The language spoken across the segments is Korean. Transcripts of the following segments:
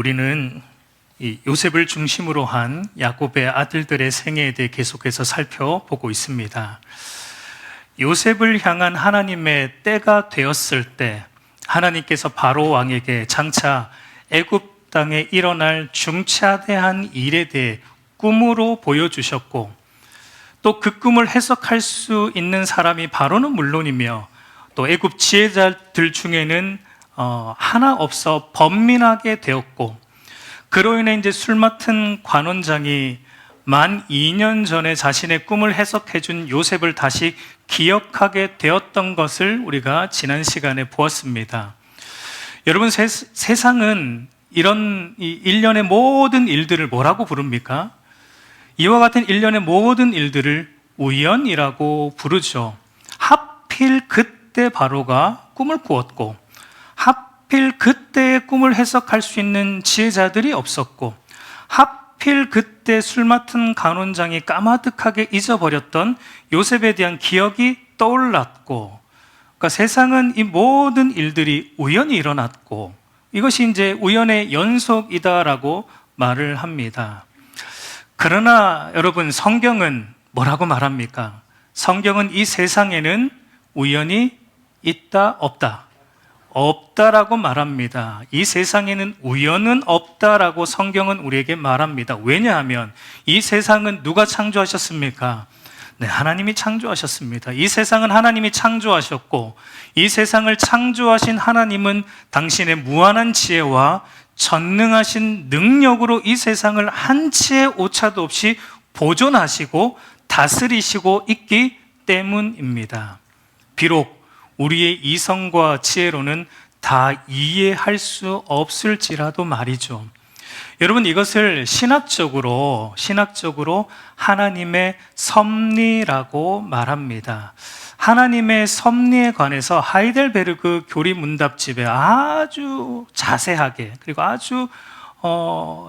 우리는 이 요셉을 중심으로 한 야곱의 아들들의 생애에 대해 계속해서 살펴보고 있습니다. 요셉을 향한 하나님의 때가 되었을 때 하나님께서 바로 왕에게 장차 애굽 땅에 일어날 중차대한 일에 대해 꿈으로 보여주셨고, 또 그 꿈을 해석할 수 있는 사람이 바로는 물론이며 또 애굽 지혜자들 중에는 하나 없어 번민하게 되었고, 그로 인해 이제 술 맡은 관원장이 만 2년 전에 자신의 꿈을 해석해 준 요셉을 다시 기억하게 되었던 것을 우리가 지난 시간에 보았습니다. 여러분, 세상은 이런 일련의 모든 일들을 뭐라고 부릅니까? 이와 같은 일련의 모든 일들을 우연이라고 부르죠. 하필 그때 바로가 꿈을 꾸었고, 하필 그때의 꿈을 해석할 수 있는 지혜자들이 없었고, 하필 그때 술 맡은 간원장이 까마득하게 잊어버렸던 요셉에 대한 기억이 떠올랐고, 그러니까 세상은 이 모든 일들이 우연히 일어났고, 이것이 이제 우연의 연속이다라고 말을 합니다. 그러나 여러분, 성경은 뭐라고 말합니까? 성경은 이 세상에는 우연이 있다, 없다? 없다라고 말합니다. 이 세상에는 우연은 없다라고 성경은 우리에게 말합니다. 왜냐하면 이 세상은 누가 창조하셨습니까? 네, 하나님이 창조하셨습니다. 이 세상은 하나님이 창조하셨고, 이 세상을 창조하신 하나님은 당신의 무한한 지혜와 전능하신 능력으로 이 세상을 한치의 오차도 없이 보존하시고 다스리시고 있기 때문입니다. 비록 우리의 이성과 지혜로는 다 이해할 수 없을지라도 말이죠. 여러분, 이것을 신학적으로 하나님의 섭리라고 말합니다. 하나님의 섭리에 관해서 하이델베르그 교리문답집에 아주 자세하게, 그리고 아주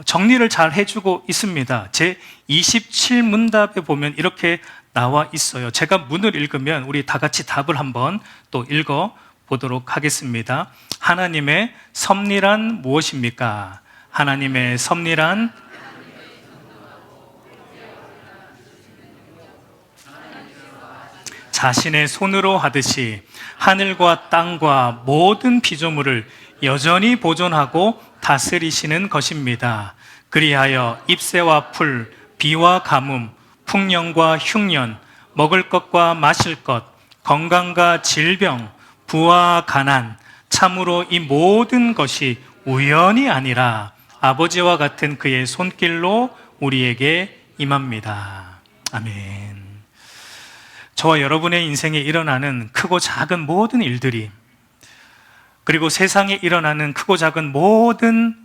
정리를 잘 해주고 있습니다. 제 27문답에 보면 이렇게 나와 있어요. 제가 문을 읽으면 우리 다 같이 답을 한번 또 읽어 보도록 하겠습니다. 하나님의 섭리란 무엇입니까? 하나님의 섭리란 자신의 손으로 하듯이 하늘과 땅과 모든 피조물을 여전히 보존하고 다스리시는 것입니다. 그리하여 잎새와 풀, 비와 가뭄, 풍년과 흉년, 먹을 것과 마실 것, 건강과 질병, 부와 가난, 참으로 이 모든 것이 우연이 아니라 아버지와 같은 그의 손길로 우리에게 임합니다. 아멘. 저와 여러분의 인생에 일어나는 크고 작은 모든 일들이, 그리고 세상에 일어나는 크고 작은 모든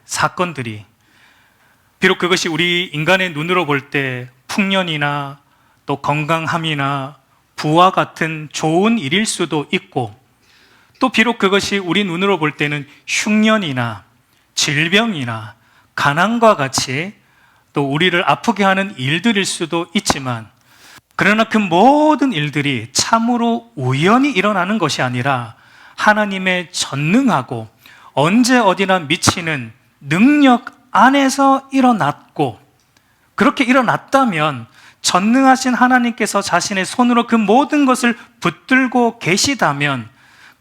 사건들이, 비록 그것이 우리 인간의 눈으로 볼 때 풍년이나 또 건강함이나 부와 같은 좋은 일일 수도 있고, 또 비록 그것이 우리 눈으로 볼 때는 흉년이나 질병이나 가난과 같이 또 우리를 아프게 하는 일들일 수도 있지만, 그러나 그 모든 일들이 참으로 우연히 일어나는 것이 아니라 하나님의 전능하고 언제 어디나 미치는 능력 안에서 일어났고, 그렇게 일어났다면 전능하신 하나님께서 자신의 손으로 그 모든 것을 붙들고 계시다면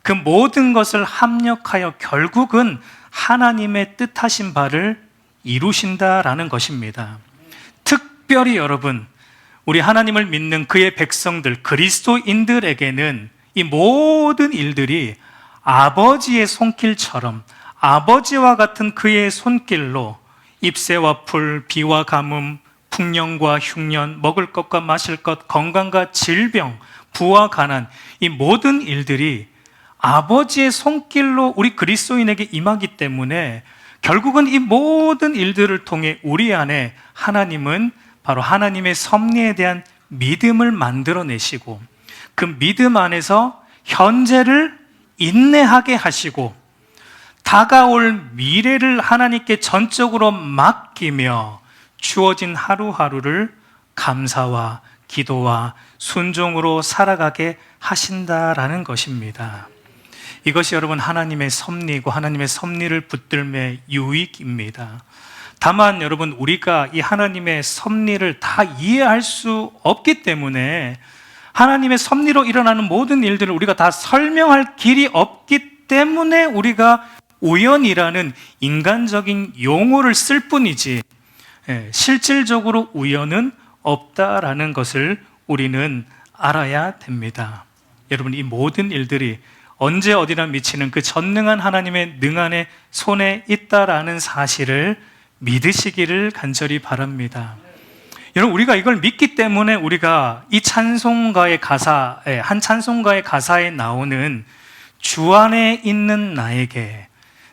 그 모든 것을 합력하여 결국은 하나님의 뜻하신 바를 이루신다라는 것입니다. 특별히 여러분, 우리 하나님을 믿는 그의 백성들, 그리스도인들에게는 이 모든 일들이 아버지의 손길처럼, 아버지와 같은 그의 손길로 잎새와 풀, 비와 가뭄, 풍년과 흉년, 먹을 것과 마실 것, 건강과 질병, 부와 가난, 이 모든 일들이 아버지의 손길로 우리 그리스도인에게 임하기 때문에 결국은 이 모든 일들을 통해 우리 안에 하나님은 바로 하나님의 섭리에 대한 믿음을 만들어내시고, 그 믿음 안에서 현재를 인내하게 하시고 다가올 미래를 하나님께 전적으로 맡기며 주어진 하루하루를 감사와 기도와 순종으로 살아가게 하신다라는 것입니다. 이것이 여러분 하나님의 섭리이고 하나님의 섭리를 붙들매 유익입니다. 다만 여러분, 우리가 이 하나님의 섭리를 다 이해할 수 없기 때문에, 하나님의 섭리로 일어나는 모든 일들을 우리가 다 설명할 길이 없기 때문에 우리가 우연이라는 인간적인 용어를 쓸 뿐이지, 실질적으로 우연은 없다라는 것을 우리는 알아야 됩니다. 여러분, 이 모든 일들이 언제 어디나 미치는 그 전능한 하나님의 능한의 손에 있다라는 사실을 믿으시기를 간절히 바랍니다. 여러분, 우리가 이걸 믿기 때문에 우리가 이 찬송가의 가사에, 한 찬송가의 가사에 나오는 주 안에 있는 나에게,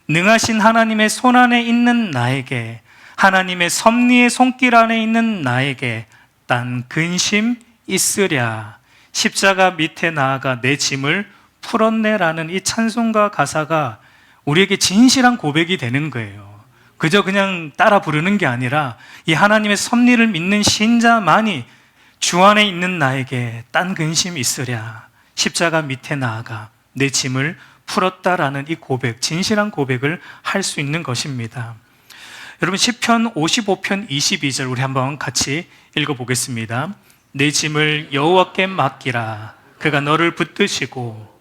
능하신 하나님의 손 안에 있는 나에게, 하나님의 섭리의 손길 안에 있는 나에게 딴 근심 있으랴, 십자가 밑에 나아가 내 짐을 풀었네라는 이 찬송가 가사가 우리에게 진실한 고백이 되는 거예요. 그저 그냥 따라 부르는 게 아니라 이 하나님의 섭리를 믿는 신자만이 주 안에 있는 나에게 딴 근심 있으랴, 십자가 밑에 나아가 내 짐을 풀었다라는 이 고백, 진실한 고백을 할 수 있는 것입니다. 여러분, 시편 55편 22절 우리 한번 같이 읽어보겠습니다. 내 짐을 여호와께 맡기라, 그가 너를 붙드시고.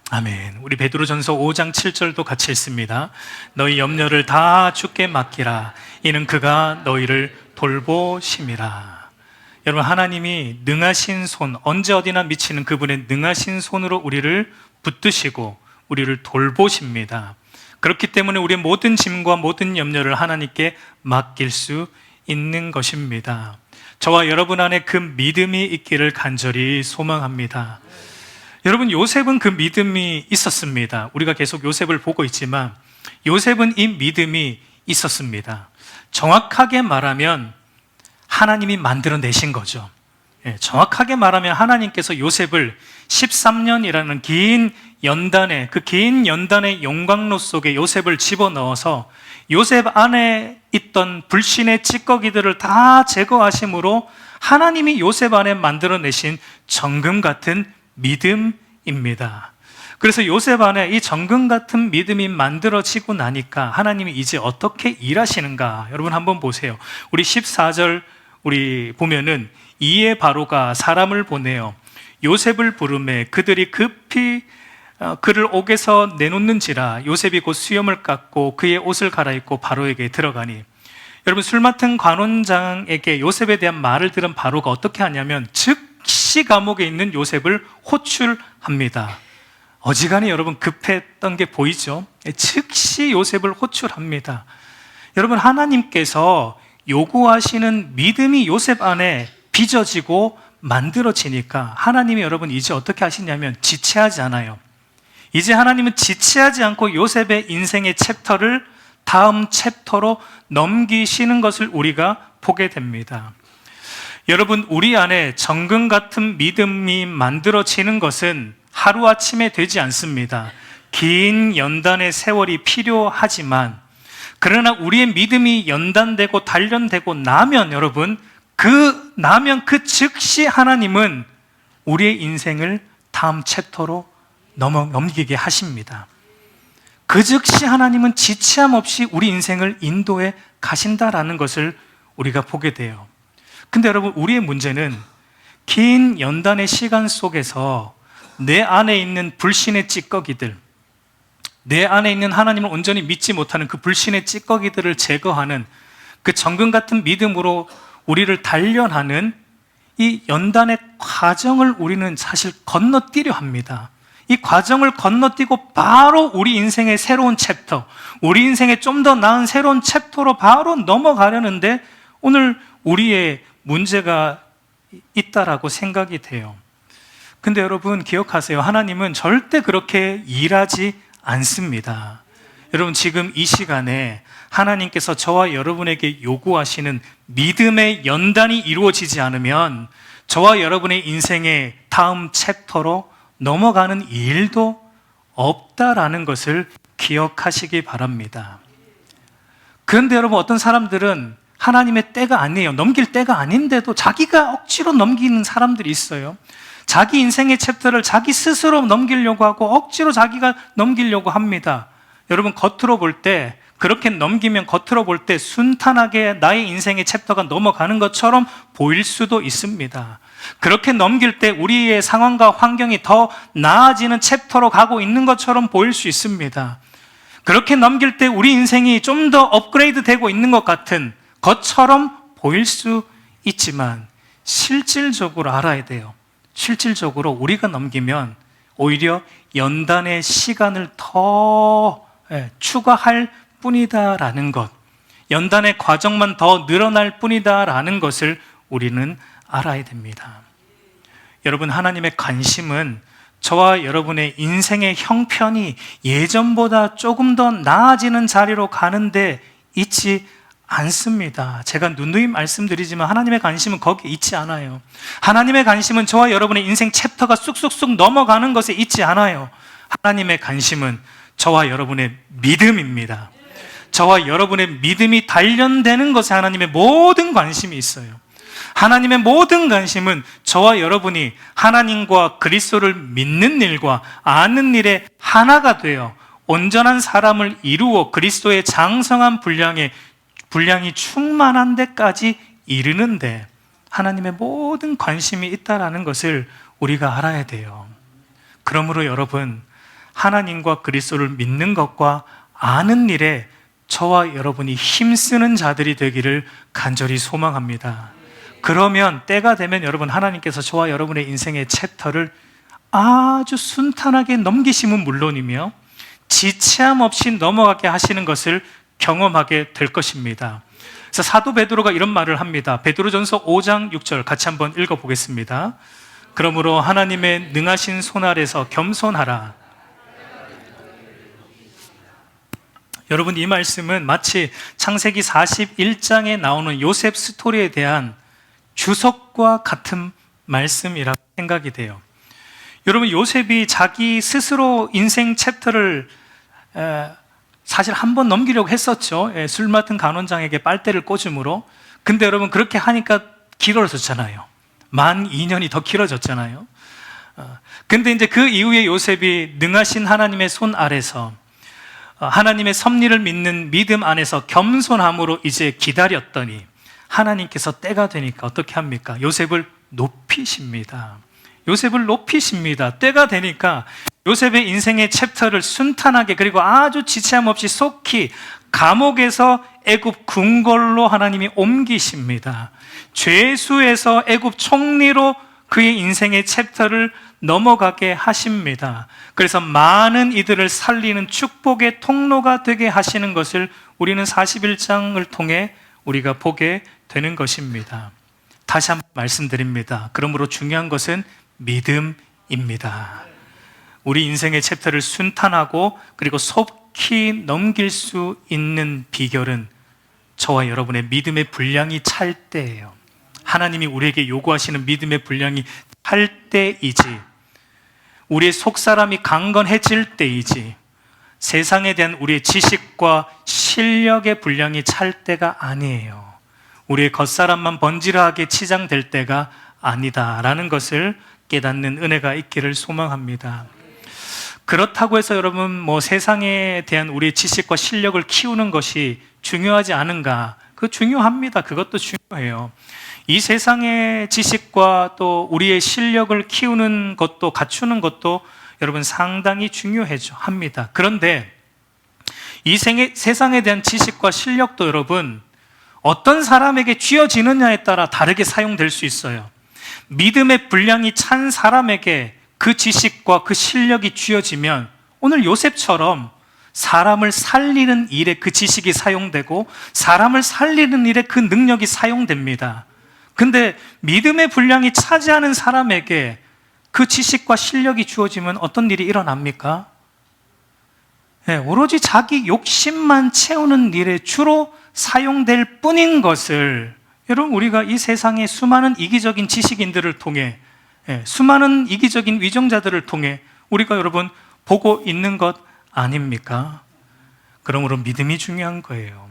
아멘. 우리 베드로전서 5장 7절도 같이 읽습니다. 너희 염려를 다 주께 맡기라, 이는 그가 너희를 돌보심이라. 여러분, 하나님이 능하신 손, 언제 어디나 미치는 그분의 능하신 손으로 우리를 붙드시고 우리를 돌보십니다. 그렇기 때문에 우리의 모든 짐과 모든 염려를 하나님께 맡길 수 있는 것입니다. 저와 여러분 안에 그 믿음이 있기를 간절히 소망합니다. 여러분, 요셉은 그 믿음이 있었습니다. 우리가 계속 요셉을 보고 있지만 요셉은 이 믿음이 있었습니다. 정확하게 말하면 하나님이 만들어내신 거죠. 정확하게 말하면 하나님께서 요셉을 13년이라는 긴 연단의, 그 긴 연단의 용광로 속에 요셉을 집어넣어서 요셉 안에 있던 불신의 찌꺼기들을 다 제거하심으로 하나님이 요셉 안에 만들어내신 정금 같은 믿음입니다. 그래서 요셉 안에 이 정금 같은 믿음이 만들어지고 나니까 하나님이 이제 어떻게 일하시는가, 여러분 한번 보세요. 우리 14절 우리 보면은, 이에 바로가 사람을 보내어 요셉을 부르매 그들이 급히 그를 옥에서 내놓는지라, 요셉이 곧 수염을 깎고 그의 옷을 갈아입고 바로에게 들어가니. 여러분, 술 맡은 관원장에게 요셉에 대한 말을 들은 바로가 어떻게 하냐면 즉시 감옥에 있는 요셉을 호출합니다. 어지간히 여러분 급했던 게 보이죠? 즉시 요셉을 호출합니다. 여러분, 하나님께서 요구하시는 믿음이 요셉 안에 빚어지고 만들어지니까 하나님이 여러분 이제 어떻게 하시냐면 지체하지 않아요. 이제 하나님은 지체하지 않고 요셉의 인생의 챕터를 다음 챕터로 넘기시는 것을 우리가 보게 됩니다. 여러분, 우리 안에 정금 같은 믿음이 만들어지는 것은 하루아침에 되지 않습니다. 긴 연단의 세월이 필요하지만, 그러나 우리의 믿음이 연단되고 단련되고 나면 여러분, 그 즉시 하나님은 우리의 인생을 다음 챕터로 넘기게 하십니다. 그 즉시 하나님은 지체함 없이 우리 인생을 인도해 가신다라는 것을 우리가 보게 돼요. 근데 여러분, 우리의 문제는 긴 연단의 시간 속에서 내 안에 있는 불신의 찌꺼기들, 내 안에 있는 하나님을 온전히 믿지 못하는 그 불신의 찌꺼기들을 제거하는 그 정금 같은 믿음으로 우리를 단련하는 이 연단의 과정을 우리는 사실 건너뛰려 합니다. 이 과정을 건너뛰고 바로 우리 인생의 새로운 챕터, 우리 인생의 좀 더 나은 새로운 챕터로 바로 넘어가려는데 오늘 우리의 문제가 있다라고 생각이 돼요. 근데 여러분 기억하세요. 하나님은 절대 그렇게 일하지 않습니다. 여러분, 지금 이 시간에 하나님께서 저와 여러분에게 요구하시는 믿음의 연단이 이루어지지 않으면 저와 여러분의 인생의 다음 챕터로 넘어가는 일도 없다라는 것을 기억하시기 바랍니다. 그런데 여러분, 어떤 사람들은 하나님의 때가 아니에요, 넘길 때가 아닌데도 자기가 억지로 넘기는 사람들이 있어요. 자기 인생의 챕터를 자기 스스로 넘기려고 하고 억지로 자기가 넘기려고 합니다. 여러분, 겉으로 볼 때, 그렇게 넘기면 겉으로 볼 때 순탄하게 나의 인생의 챕터가 넘어가는 것처럼 보일 수도 있습니다. 그렇게 넘길 때 우리의 상황과 환경이 더 나아지는 챕터로 가고 있는 것처럼 보일 수 있습니다. 그렇게 넘길 때 우리 인생이 좀 더 업그레이드 되고 있는 것 같은 것처럼 보일 수 있지만, 실질적으로 알아야 돼요. 실질적으로 우리가 넘기면 오히려 연단의 시간을 더 추가할 뿐이다라는 것, 연단의 과정만 더 늘어날 뿐이다라는 것을 우리는 알아야 됩니다. 여러분, 하나님의 관심은 저와 여러분의 인생의 형편이 예전보다 조금 더 나아지는 자리로 가는데 있지 않습니다. 제가 누누이 말씀드리지만 하나님의 관심은 거기에 있지 않아요. 하나님의 관심은 저와 여러분의 인생 챕터가 쑥쑥쑥 넘어가는 것에 있지 않아요. 하나님의 관심은 저와 여러분의 믿음입니다. 저와 여러분의 믿음이 단련되는 것에 하나님의 모든 관심이 있어요. 하나님의 모든 관심은 저와 여러분이 하나님과 그리스도를 믿는 일과 아는 일에 하나가 되어 온전한 사람을 이루어 그리스도의 장성한 분량이 충만한 데까지 이르는데 하나님의 모든 관심이 있다는 것을 우리가 알아야 돼요. 그러므로 여러분, 하나님과 그리스도를 믿는 것과 아는 일에 저와 여러분이 힘쓰는 자들이 되기를 간절히 소망합니다. 그러면 때가 되면 여러분, 하나님께서 저와 여러분의 인생의 챕터를 아주 순탄하게 넘기심은 물론이며 지체함 없이 넘어가게 하시는 것을 경험하게 될 것입니다. 그래서 사도 베드로가 이런 말을 합니다. 베드로전서 5장 6절 같이 한번 읽어보겠습니다. 그러므로 하나님의 능하신 손 아래서 겸손하라. 여러분, 이 말씀은 마치 창세기 41장에 나오는 요셉 스토리에 대한 주석과 같은 말씀이라고 생각이 돼요. 여러분, 요셉이 자기 스스로 인생 챕터를 사실 한 번 넘기려고 했었죠. 술 맡은 간원장에게 빨대를 꽂음으로. 근데 여러분, 그렇게 하니까 길어졌잖아요. 만 2년이 더 길어졌잖아요. 근데 이제 그 이후에 요셉이 능하신 하나님의 손 아래서 하나님의 섭리를 믿는 믿음 안에서 겸손함으로 이제 기다렸더니 하나님께서 때가 되니까 어떻게 합니까? 요셉을 높이십니다. 요셉을 높이십니다. 때가 되니까 요셉의 인생의 챕터를 순탄하게, 그리고 아주 지체함 없이 속히 감옥에서 애굽 궁궐로 하나님이 옮기십니다. 죄수에서 애굽 총리로 그의 인생의 챕터를 넘어가게 하십니다. 그래서 많은 이들을 살리는 축복의 통로가 되게 하시는 것을 우리는 41장을 통해 우리가 보게 되는 것입니다. 다시 한번 말씀드립니다. 그러므로 중요한 것은 믿음입니다. 우리 인생의 챕터를 순탄하고 그리고 속히 넘길 수 있는 비결은 저와 여러분의 믿음의 분량이 찰 때예요. 하나님이 우리에게 요구하시는 믿음의 분량이 찰 때이지, 우리의 속사람이 강건해질 때이지, 세상에 대한 우리의 지식과 실력의 분량이 찰 때가 아니에요. 우리의 겉사람만 번지르하게 치장될 때가 아니다라는 것을 깨닫는 은혜가 있기를 소망합니다. 그렇다고 해서 여러분, 세상에 대한 우리의 지식과 실력을 키우는 것이 중요하지 않은가? 그거 중요합니다. 그것도 중요해요. 이 세상의 지식과 또 우리의 실력을 키우는 것도, 갖추는 것도 여러분 상당히 중요합니다. 그런데 이 세상에 대한 지식과 실력도 여러분 어떤 사람에게 쥐어지느냐에 따라 다르게 사용될 수 있어요. 믿음의 분량이 찬 사람에게 그 지식과 그 실력이 쥐어지면 오늘 요셉처럼 사람을 살리는 일에 그 지식이 사용되고 사람을 살리는 일에 그 능력이 사용됩니다. 근데 믿음의 분량이 차지 않은 사람에게 그 지식과 실력이 주어지면 어떤 일이 일어납니까? 오로지 자기 욕심만 채우는 일에 주로 사용될 뿐인 것을 여러분, 우리가 이 세상의 수많은 이기적인 지식인들을 통해, 수많은 이기적인 위정자들을 통해 우리가 여러분 보고 있는 것 아닙니까? 그러므로 믿음이 중요한 거예요.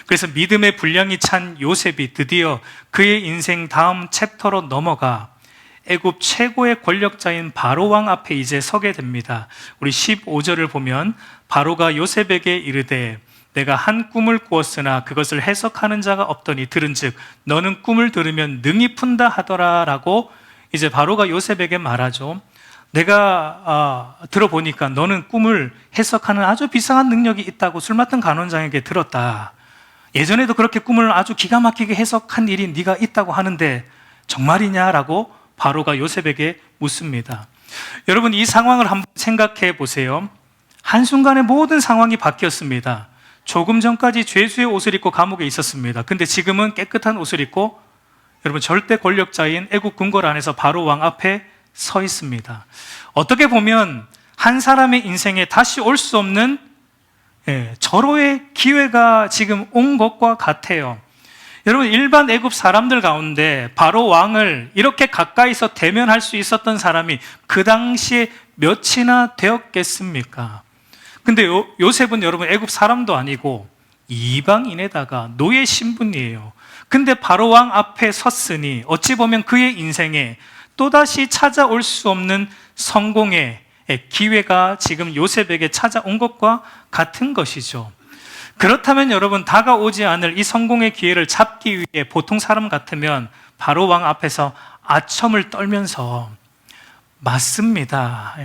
그래서 믿음의 분량이 찬 요셉이 드디어 그의 인생 다음 챕터로 넘어가 애굽 최고의 권력자인 바로 왕 앞에 이제 서게 됩니다. 우리 15절을 보면 바로가 요셉에게 이르되 내가 한 꿈을 꾸었으나 그것을 해석하는 자가 없더니 들은즉 너는 꿈을 들으면 능히 푼다 하더라 라고 이제 바로가 요셉에게 말하죠. 내가 들어보니까 너는 꿈을 해석하는 아주 비상한 능력이 있다고 술 맡은 간원장에게 들었다. 예전에도 그렇게 꿈을 아주 기가 막히게 해석한 일이 네가 있다고 하는데 정말이냐라고 바로가 요셉에게 묻습니다. 여러분, 이 상황을 한번 생각해 보세요. 한순간에 모든 상황이 바뀌었습니다. 조금 전까지 죄수의 옷을 입고 감옥에 있었습니다. 근데 지금은 깨끗한 옷을 입고 여러분 절대 권력자인 애국 궁궐 안에서 바로 왕 앞에 서 있습니다. 어떻게 보면 한 사람의 인생에 다시 올 수 없는 절호의 기회가 지금 온 것과 같아요. 여러분, 일반 애굽 사람들 가운데 바로 왕을 이렇게 가까이서 대면할 수 있었던 사람이 그 당시에 몇이나 되었겠습니까? 근데 요셉은 여러분 애굽 사람도 아니고 이방인에다가 노예 신분이에요. 근데 바로 왕 앞에 섰으니 어찌 보면 그의 인생에 또다시 찾아올 수 없는 성공의 기회가 지금 요셉에게 찾아온 것과 같은 것이죠. 그렇다면 여러분, 다가오지 않을 이 성공의 기회를 잡기 위해 보통 사람 같으면 바로 왕 앞에서 아첨을 떨면서 맞습니다.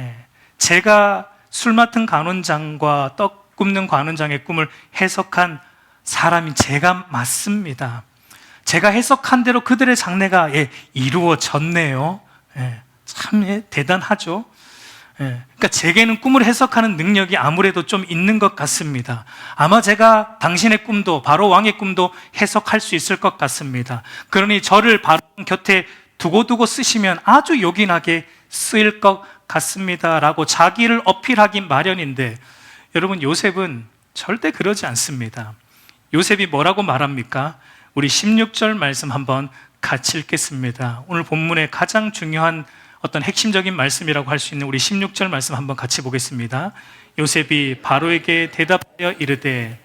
제가 술 맡은 간원장과 떡 굽는 간원장의 꿈을 해석한 사람이 제가 맞습니다. 제가 해석한 대로 그들의 장래가 이루어졌네요. 참 대단하죠. 그러니까 제게는 꿈을 해석하는 능력이 아무래도 좀 있는 것 같습니다. 아마 제가 당신의 꿈도 바로 왕의 꿈도 해석할 수 있을 것 같습니다. 그러니 저를 바로 곁에 두고두고 쓰시면 아주 요긴하게 쓰일 것 같습니다 라고 자기를 어필하기 마련인데, 여러분 요셉은 절대 그러지 않습니다. 요셉이 뭐라고 말합니까? 우리 16절 말씀 한번 같이 읽겠습니다. 오늘 본문의 가장 중요한 어떤 핵심적인 말씀이라고 할 수 있는 우리 16절 말씀 한번 같이 보겠습니다. 요셉이 바로에게 대답하여 이르되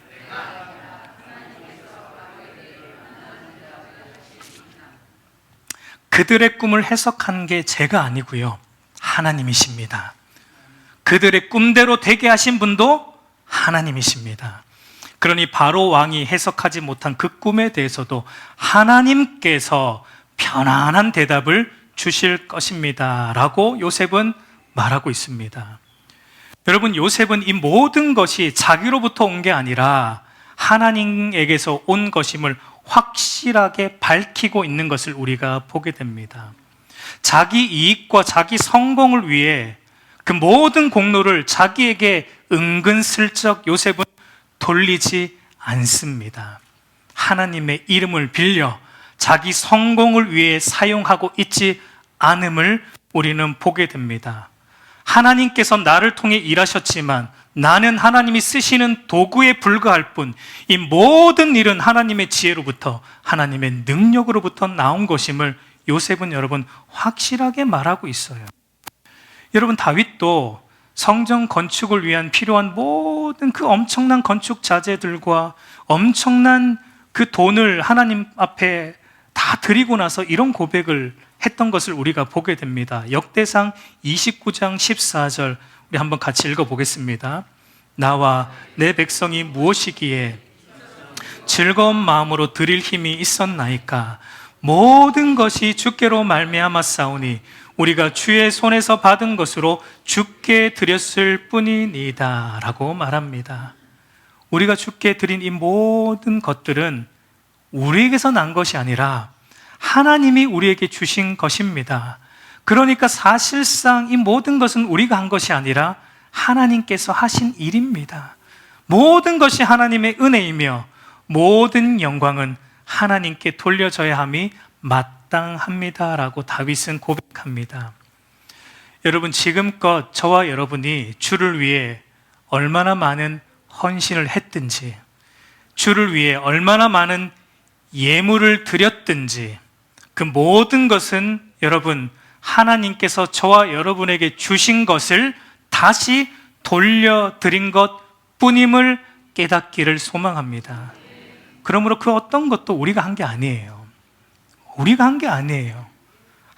그들의 꿈을 해석한 게 제가 아니고요, 하나님이십니다. 그들의 꿈대로 되게 하신 분도 하나님이십니다. 그러니 바로 왕이 해석하지 못한 그 꿈에 대해서도 하나님께서 편안한 대답을 주실 것입니다 라고 요셉은 말하고 있습니다. 여러분, 요셉은 이 모든 것이 자기로부터 온 게 아니라 하나님에게서 온 것임을 확실하게 밝히고 있는 것을 우리가 보게 됩니다. 자기 이익과 자기 성공을 위해 그 모든 공로를 자기에게 은근슬쩍 요셉은 돌리지 않습니다. 하나님의 이름을 빌려 자기 성공을 위해 사용하고 있지 않음을 우리는 보게 됩니다. 하나님께서 나를 통해 일하셨지만 나는 하나님이 쓰시는 도구에 불과할 뿐, 이 모든 일은 하나님의 지혜로부터, 하나님의 능력으로부터 나온 것임을 요셉은 여러분 확실하게 말하고 있어요. 여러분, 다윗도 성전 건축을 위한 필요한 모든 그 엄청난 건축 자재들과 엄청난 그 돈을 하나님 앞에 다 드리고 나서 이런 고백을 했던 것을 우리가 보게 됩니다. 역대상 29장 14절 우리 한번 같이 읽어보겠습니다. 나와 내 백성이 무엇이기에 즐거운 마음으로 드릴 힘이 있었나이까? 모든 것이 주께로 말미암았사오니 우리가 주의 손에서 받은 것으로 주께 드렸을 뿐이니이다 라고 말합니다. 우리가 주께 드린 이 모든 것들은 우리에게서 난 것이 아니라 하나님이 우리에게 주신 것입니다. 그러니까 사실상 이 모든 것은 우리가 한 것이 아니라 하나님께서 하신 일입니다. 모든 것이 하나님의 은혜이며 모든 영광은 하나님께 돌려져야 함이 마땅합니다라고 다윗은 고백합니다. 여러분, 지금껏 저와 여러분이 주를 위해 얼마나 많은 헌신을 했든지, 주를 위해 얼마나 많은 예물을 드렸든지, 그 모든 것은 여러분 하나님께서 저와 여러분에게 주신 것을 다시 돌려드린 것 뿐임을 깨닫기를 소망합니다. 그러므로 그 어떤 것도 우리가 한 게 아니에요. 우리가 한 게 아니에요.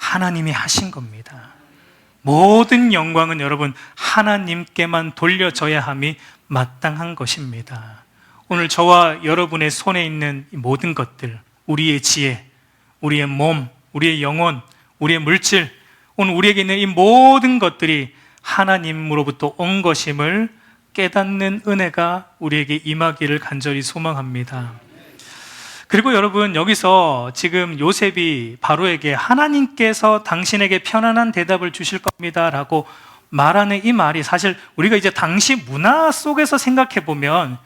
하나님이 하신 겁니다. 모든 영광은 여러분 하나님께만 돌려져야 함이 마땅한 것입니다. 오늘 저와 여러분의 손에 있는 이 모든 것들, 우리의 지혜, 우리의 몸, 우리의 영혼, 우리의 물질, 오늘 우리에게 있는 이 모든 것들이 하나님으로부터 온 것임을 깨닫는 은혜가 우리에게 임하기를 간절히 소망합니다. 그리고 여러분, 여기서 지금 요셉이 바로에게 하나님께서 당신에게 편안한 대답을 주실 겁니다 라고 말하는 이 말이, 사실 우리가 이제 당시 문화 속에서 생각해 보면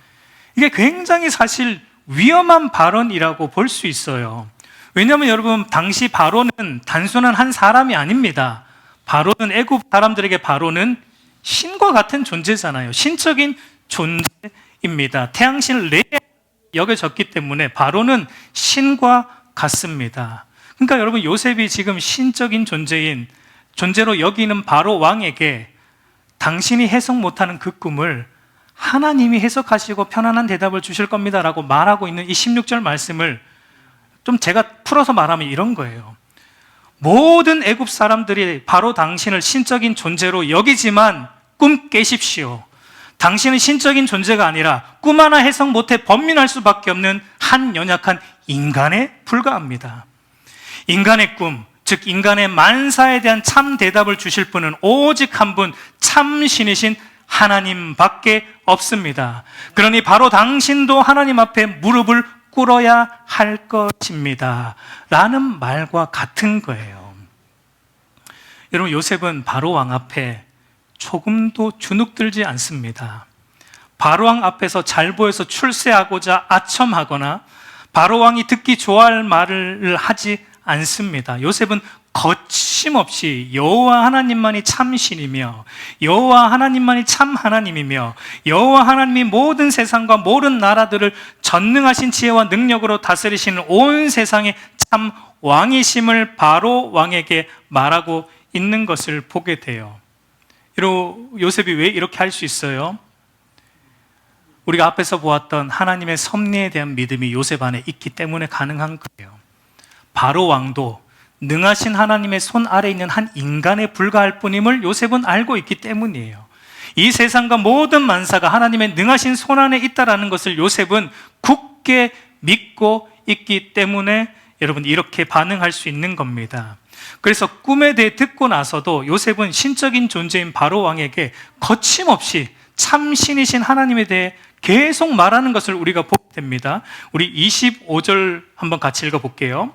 이게 굉장히 사실 위험한 발언이라고 볼 수 있어요. 왜냐하면 여러분, 당시 바로는 단순한 한 사람이 아닙니다. 바로는, 애굽 사람들에게 바로는 신과 같은 존재잖아요. 신적인 존재입니다. 태양신을 레 여겨졌기 때문에 바로는 신과 같습니다. 그러니까 여러분, 요셉이 지금 신적인 존재로 여기는 바로 왕에게 당신이 해석 못하는 그 꿈을 하나님이 해석하시고 편안한 대답을 주실 겁니다 라고 말하고 있는 이 16절 말씀을 좀 제가 풀어서 말하면 이런 거예요. 모든 애굽 사람들이 바로 당신을 신적인 존재로 여기지만 꿈 깨십시오. 당신은 신적인 존재가 아니라 꿈 하나 해석 못해 번민할 수밖에 없는 한 연약한 인간에 불과합니다. 인간의 꿈, 즉 인간의 만사에 대한 참 대답을 주실 분은 오직 한 분, 참 신이신 하나님밖에 없습니다. 그러니 바로 당신도 하나님 앞에 무릎을 꿇어야 할 것입니다 라는 말과 같은 거예요. 여러분, 요셉은 바로 왕 앞에 조금도 주눅들지 않습니다. 바로 왕 앞에서 잘 보여서 출세하고자 아첨하거나 바로 왕이 듣기 좋아할 말을 하지 않습니다. 요셉은 거침없이 여호와 하나님만이 참 신이며 여호와 하나님만이 참 하나님이며 여호와 하나님이 모든 세상과 모든 나라들을 전능하신 지혜와 능력으로 다스리시는 온 세상의 참 왕이심을 바로 왕에게 말하고 있는 것을 보게 돼요. 요셉이 왜 이렇게 할 수 있어요? 우리가 앞에서 보았던 하나님의 섭리에 대한 믿음이 요셉 안에 있기 때문에 가능한 거예요. 바로 왕도 능하신 하나님의 손 아래에 있는 한 인간에 불과할 뿐임을 요셉은 알고 있기 때문이에요. 이 세상과 모든 만사가 하나님의 능하신 손 안에 있다는 것을 요셉은 굳게 믿고 있기 때문에 여러분, 이렇게 반응할 수 있는 겁니다. 그래서 꿈에 대해 듣고 나서도 요셉은 신적인 존재인 바로 왕에게 거침없이 참 신이신 하나님에 대해 계속 말하는 것을 우리가 보게 됩니다. 우리 25절 한번 같이 읽어볼게요.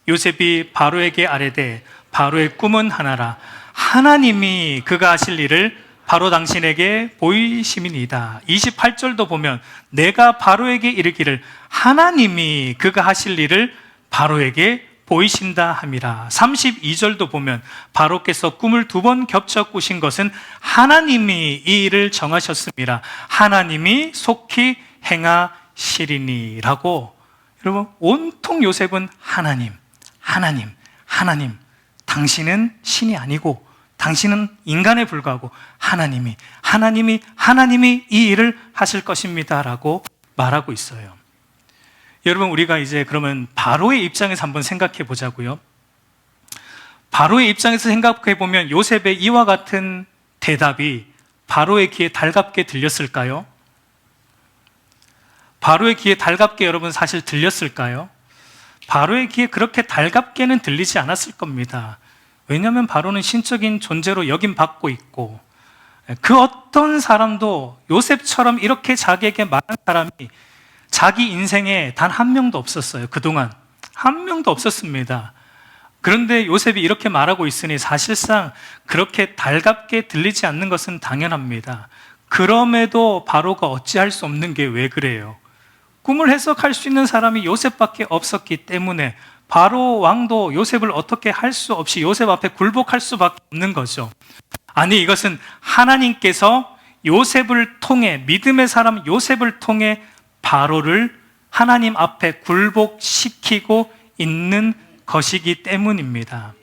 요셉이 바로에게 아뢰되 바로의 꿈은 하나라. 하나님이 그가 하실 일을 바로 당신에게 보이심이니이다. 28절도 보면 내가 바로에게 이르기를 하나님이 그가 하실 일을 바로에게 보이신다 함이라. 32절도 보면 바로께서 꿈을 2번 겹쳐 꾸신 것은 하나님이 이 일을 정하셨습니다. 하나님이 속히 행하시리니 라고. 여러분, 온통 요셉은 하나님, 당신은 신이 아니고 당신은 인간에 불과하고 하나님이 이 일을 하실 것입니다 라고 말하고 있어요. 여러분, 우리가 이제 그러면 바로의 입장에서 한번 생각해 보자고요. 바로의 입장에서 생각해 보면 요셉의 이와 같은 대답이 바로의 귀에 달갑게 들렸을까요? 바로의 귀에 달갑게 여러분 사실 들렸을까요? 바로의 귀에 그렇게 달갑게는 들리지 않았을 겁니다. 왜냐하면 바로는 신적인 존재로 여김받고 있고 그 어떤 사람도 요셉처럼 이렇게 자기에게 말한 사람이 자기 인생에 단 한 명도 없었어요. 그동안 한 명도 없었습니다. 그런데 요셉이 이렇게 말하고 있으니 사실상 그렇게 달갑게 들리지 않는 것은 당연합니다. 그럼에도 바로가 어찌할 수 없는 게 왜 그래요? 꿈을 해석할 수 있는 사람이 요셉밖에 없었기 때문에 바로 왕도 요셉을 어떻게 할 수 없이 요셉 앞에 굴복할 수밖에 없는 거죠. 아니, 이것은 하나님께서 요셉을 통해, 믿음의 사람 요셉을 통해 바로를 하나님 앞에 굴복시키고 있는 것이기 때문입니다.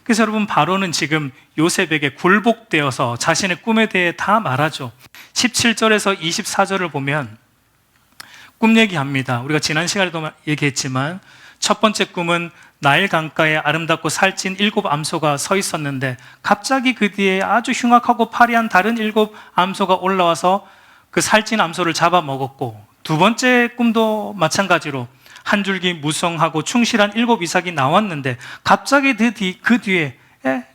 그래서 여러분, 바로는 지금 요셉에게 굴복되어서 자신의 꿈에 대해 다 말하죠. 17절에서 24절을 보면 꿈 얘기합니다. 우리가 지난 시간에도 얘기했지만 첫 번째 꿈은 나일 강가에 아름답고 살찐 7 암소가 서 있었는데 갑자기 그 뒤에 아주 흉악하고 파리한 다른 7 암소가 올라와서 그 살찐 암소를 잡아먹었고, 두 번째 꿈도 마찬가지로 한 줄기 무성하고 충실한 7 이삭이 나왔는데 갑자기 그 뒤에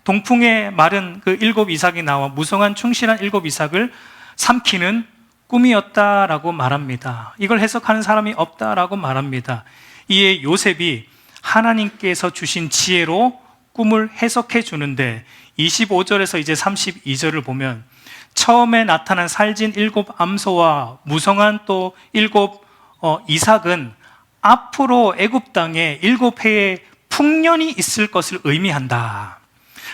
동풍에 마른 그 7 이삭이 나와 무성한 충실한 7 이삭을 삼키는 꿈이었다라고 말합니다. 이걸 해석하는 사람이 없다라고 말합니다. 이에 요셉이 하나님께서 주신 지혜로 꿈을 해석해 주는데 25절에서 이제 32절을 보면 처음에 나타난 살진 7 암소와 무성한 또 7 이삭은 앞으로 애굽 땅에 7해의 풍년이 있을 것을 의미한다.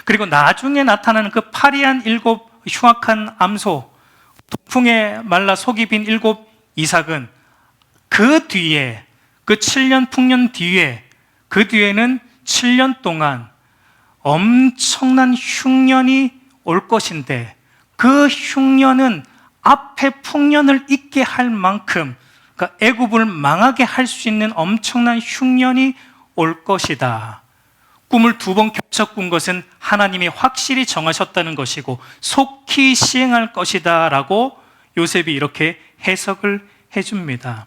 그리고 나중에 나타나는 그 파리한 7 흉악한 암소, 동풍에 말라 속이 빈 7 이삭은 그 뒤에, 그 7년 풍년 뒤에, 그 뒤에는 7년 동안 엄청난 흉년이 올 것인데 그 흉년은 앞에 풍년을 있게 할 만큼, 그러니까 애굽을 망하게 할 수 있는 엄청난 흉년이 올 것이다. 꿈을 2번 겹쳐 꾼 것은 하나님이 확실히 정하셨다는 것이고 속히 시행할 것이다 라고 요셉이 이렇게 해석을 해줍니다.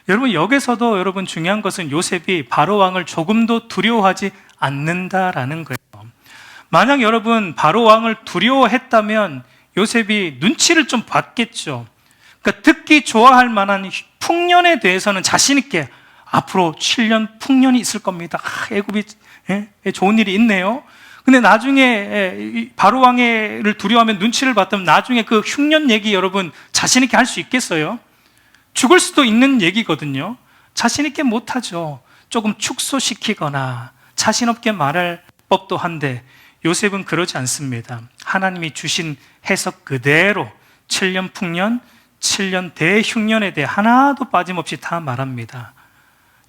여러분, 여기서도 여러분 중요한 것은 요셉이 바로 왕을 조금도 두려워하지 않는다라는 거예요. 만약 여러분 바로 왕을 두려워했다면 요셉이 눈치를 좀 봤겠죠. 그러니까 듣기 좋아할 만한 풍년에 대해서는 자신 있게 앞으로 7년 풍년이 있을 겁니다. 애굽이 좋은 일이 있네요. 근데 나중에 바로 왕을 두려워하면 눈치를 봤다면 나중에 그 흉년 얘기 여러분 자신 있게 할 수 있겠어요? 죽을 수도 있는 얘기거든요. 자신 있게 못하죠. 조금 축소시키거나 자신 없게 말할 법도 한데 요셉은 그러지 않습니다. 하나님이 주신 해석 그대로 7년 풍년, 7년 대흉년에 대해 하나도 빠짐없이 다 말합니다.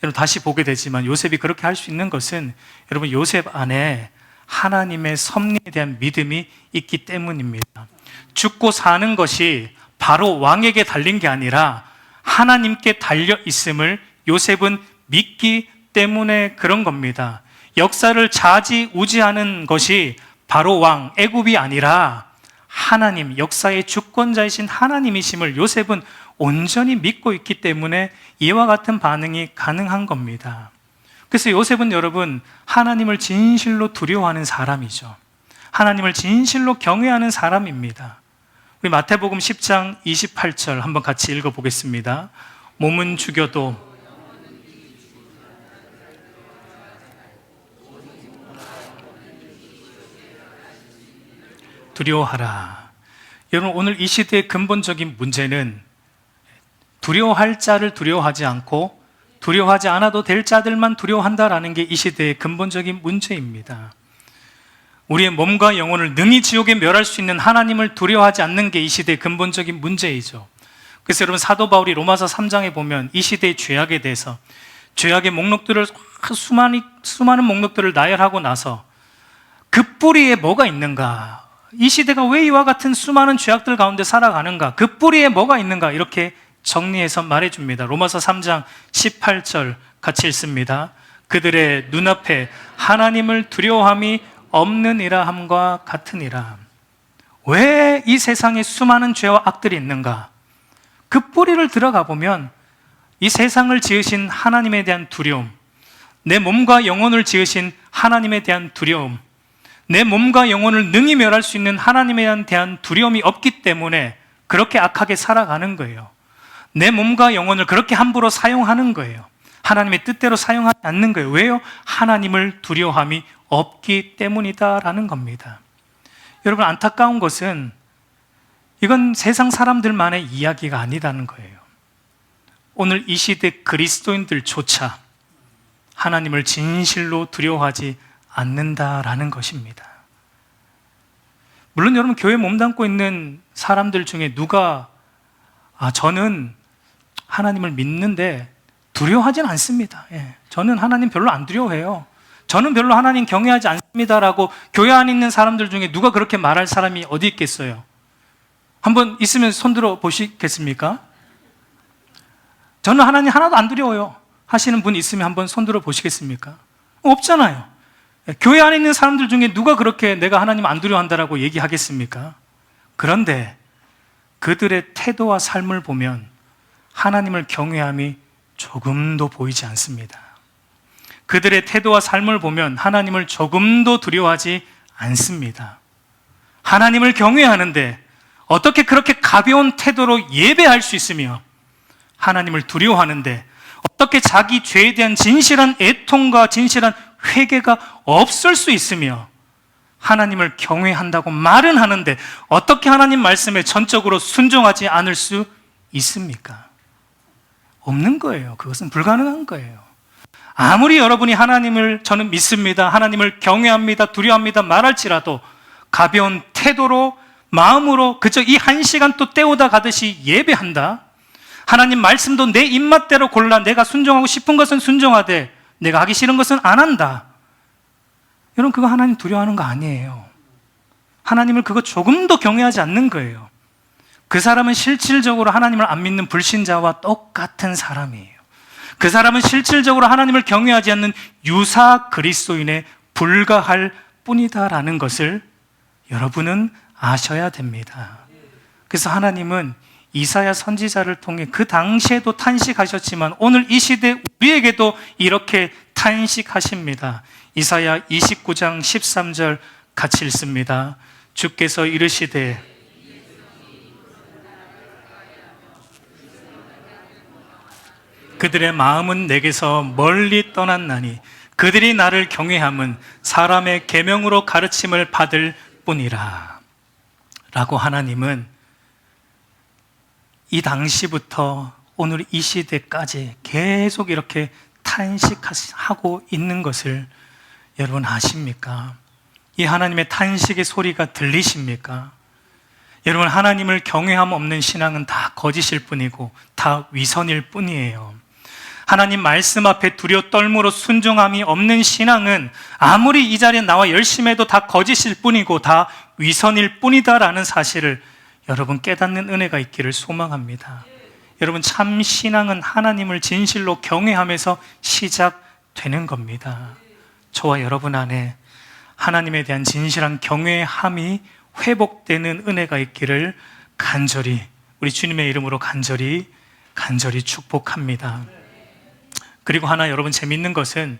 여러분 다시 보게 되지만 요셉이 그렇게 할 수 있는 것은 여러분 요셉 안에 하나님의 섭리에 대한 믿음이 있기 때문입니다. 죽고 사는 것이 바로 왕에게 달린 게 아니라 하나님께 달려 있음을 요셉은 믿기 때문에 그런 겁니다. 역사를 좌지우지하는 것이 바로 왕, 애굽이 아니라 하나님, 역사의 주권자이신 하나님이심을 요셉은 온전히 믿고 있기 때문에 이와 같은 반응이 가능한 겁니다. 그래서 요셉은 여러분 하나님을 진실로 두려워하는 사람이죠. 하나님을 진실로 경외하는 사람입니다. 우리 마태복음 10장 28절 한번 같이 읽어보겠습니다. 몸은 죽여도 두려워하라. 여러분 오늘 이 시대의 근본적인 문제는 두려워할 자를 두려워하지 않고 두려워하지 않아도 될 자들만 두려워한다라는 게 이 시대의 근본적인 문제입니다. 우리의 몸과 영혼을 능히 지옥에 멸할 수 있는 하나님을 두려워하지 않는 게 이 시대의 근본적인 문제이죠. 그래서 여러분 사도 바울이 로마서 3장에 보면 이 시대의 죄악에 대해서 죄악의 목록들을 수많은 목록들을 나열하고 나서 그 뿌리에 뭐가 있는가, 이 시대가 왜 이와 같은 수많은 죄악들 가운데 살아가는가, 그 뿌리에 뭐가 있는가 이렇게 정리해서 말해줍니다. 로마서 3장 18절 같이 읽습니다. 그들의 눈앞에 하나님을 두려워함이 없느니라 함과 같으니라. 왜 이 세상에 수많은 죄와 악들이 있는가? 그 뿌리를 들어가 보면 이 세상을 지으신 하나님에 대한 두려움, 내 몸과 영혼을 지으신 하나님에 대한 두려움, 내 몸과 영혼을 능히 멸할 수 있는 하나님에 대한 두려움이 없기 때문에 그렇게 악하게 살아가는 거예요. 내 몸과 영혼을 그렇게 함부로 사용하는 거예요. 하나님의 뜻대로 사용하지 않는 거예요. 왜요? 하나님을 두려워함이 없기 때문이다라는 겁니다. 여러분 안타까운 것은 이건 세상 사람들만의 이야기가 아니라는 거예요. 오늘 이 시대 그리스도인들조차 하나님을 진실로 두려워하지 않는다라는 것입니다. 물론 여러분 교회에 몸담고 있는 사람들 중에 누가 저는 하나님을 믿는데 두려워하진 않습니다. 저는 하나님 별로 안 두려워해요. 저는 별로 하나님 경외하지 않습니다라고 교회 안에 있는 사람들 중에 누가 그렇게 말할 사람이 어디 있겠어요? 한번 있으면 손들어 보시겠습니까? 저는 하나님 하나도 안 두려워요. 하시는 분 있으면 한번 손들어 보시겠습니까? 없잖아요. 교회 안에 있는 사람들 중에 누가 그렇게 내가 하나님 안 두려워한다라고 얘기하겠습니까? 그런데 그들의 태도와 삶을 보면 하나님을 경외함이 조금도 보이지 않습니다. 그들의 태도와 삶을 보면 하나님을 조금도 두려워하지 않습니다. 하나님을 경외하는데 어떻게 그렇게 가벼운 태도로 예배할 수 있으며 하나님을 두려워하는데 어떻게 자기 죄에 대한 진실한 애통과 진실한 회개가 없을 수 있으며 하나님을 경외한다고 말은 하는데 어떻게 하나님 말씀에 전적으로 순종하지 않을 수 있습니까? 없는 거예요. 그것은 불가능한 거예요. 아무리 여러분이 하나님을 저는 믿습니다, 하나님을 경외합니다, 두려워합니다 말할지라도 가벼운 태도로 마음으로 그저 이 한 시간 또 때우다 가듯이 예배한다, 하나님 말씀도 내 입맛대로 골라 내가 순종하고 싶은 것은 순종하되 내가 하기 싫은 것은 안 한다, 여러분 그거 하나님 두려워하는 거 아니에요. 하나님을 그거 조금도 경외하지 않는 거예요. 그 사람은 실질적으로 하나님을 안 믿는 불신자와 똑같은 사람이에요. 그 사람은 실질적으로 하나님을 경외하지 않는 유사 그리스도인에 불과할 뿐이다라는 것을 여러분은 아셔야 됩니다. 그래서 하나님은 이사야 선지자를 통해 그 당시에도 탄식하셨지만 오늘 이 시대 우리에게도 이렇게 탄식하십니다. 이사야 29장 13절 같이 읽습니다. 주께서 이르시되 그들의 마음은 내게서 멀리 떠났나니 그들이 나를 경외함은 사람의 계명으로 가르침을 받을 뿐이라. 라고 하나님은 이 당시부터 오늘 이 시대까지 계속 이렇게 탄식하고 있는 것을 여러분 아십니까? 이 하나님의 탄식의 소리가 들리십니까? 여러분 하나님을 경외함 없는 신앙은 다 거짓일 뿐이고 다 위선일 뿐이에요. 하나님 말씀 앞에 두려워 떨므로 순종함이 없는 신앙은 아무리 이 자리에 나와 열심히 해도 다 거짓일 뿐이고 다 위선일 뿐이다라는 사실을 여러분 깨닫는 은혜가 있기를 소망합니다. 여러분 참 신앙은 하나님을 진실로 경외하면서 시작되는 겁니다. 저와 여러분 안에 하나님에 대한 진실한 경외함이 회복되는 은혜가 있기를 간절히 우리 주님의 이름으로 간절히 축복합니다. 그리고 하나 여러분 재밌는 것은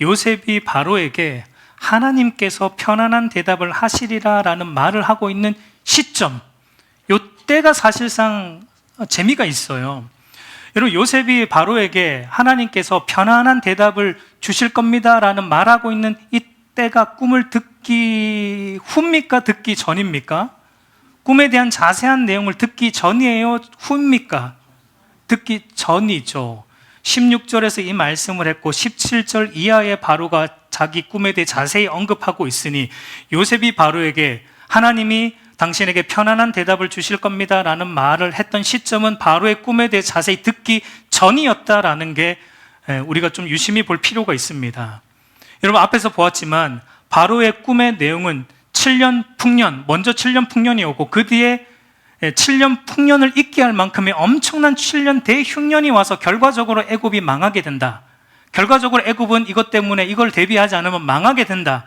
요셉이 바로에게 하나님께서 편안한 대답을 하시리라라는 말을 하고 있는 시점, 요때가 사실상 재미가 있어요. 여러분 요셉이 바로에게 하나님께서 편안한 대답을 주실 겁니다라는 말하고 있는 이때가 꿈을 듣기 후입니까? 듣기 전입니까? 꿈에 대한 자세한 내용을 듣기 전이에요? 후입니까? 듣기 전이죠. 16절에서 이 말씀을 했고 17절 이하의 바로가 자기 꿈에 대해 자세히 언급하고 있으니 요셉이 바로에게 하나님이 당신에게 편안한 대답을 주실 겁니다 라는 말을 했던 시점은 바로의 꿈에 대해 자세히 듣기 전이었다라는 게 우리가 좀 유심히 볼 필요가 있습니다. 여러분 앞에서 보았지만 바로의 꿈의 내용은 7년 풍년, 먼저 7년 풍년이 오고 그 뒤에 7년 풍년을 잊게 할 만큼의 엄청난 7년 대흉년이 와서 결과적으로 애굽이 망하게 된다. 결과적으로 애굽은 이것 때문에 이걸 대비하지 않으면 망하게 된다.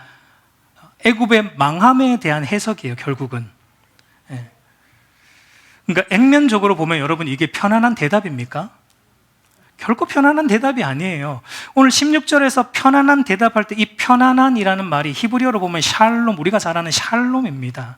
애굽의 망함에 대한 해석이에요, 결국은. 그러니까 액면적으로 보면 여러분 이게 편안한 대답입니까? 결코 편안한 대답이 아니에요. 오늘 16절에서 편안한 대답할 때 이 편안한이라는 말이 히브리어로 보면 샬롬, 우리가 잘 아는 샬롬입니다.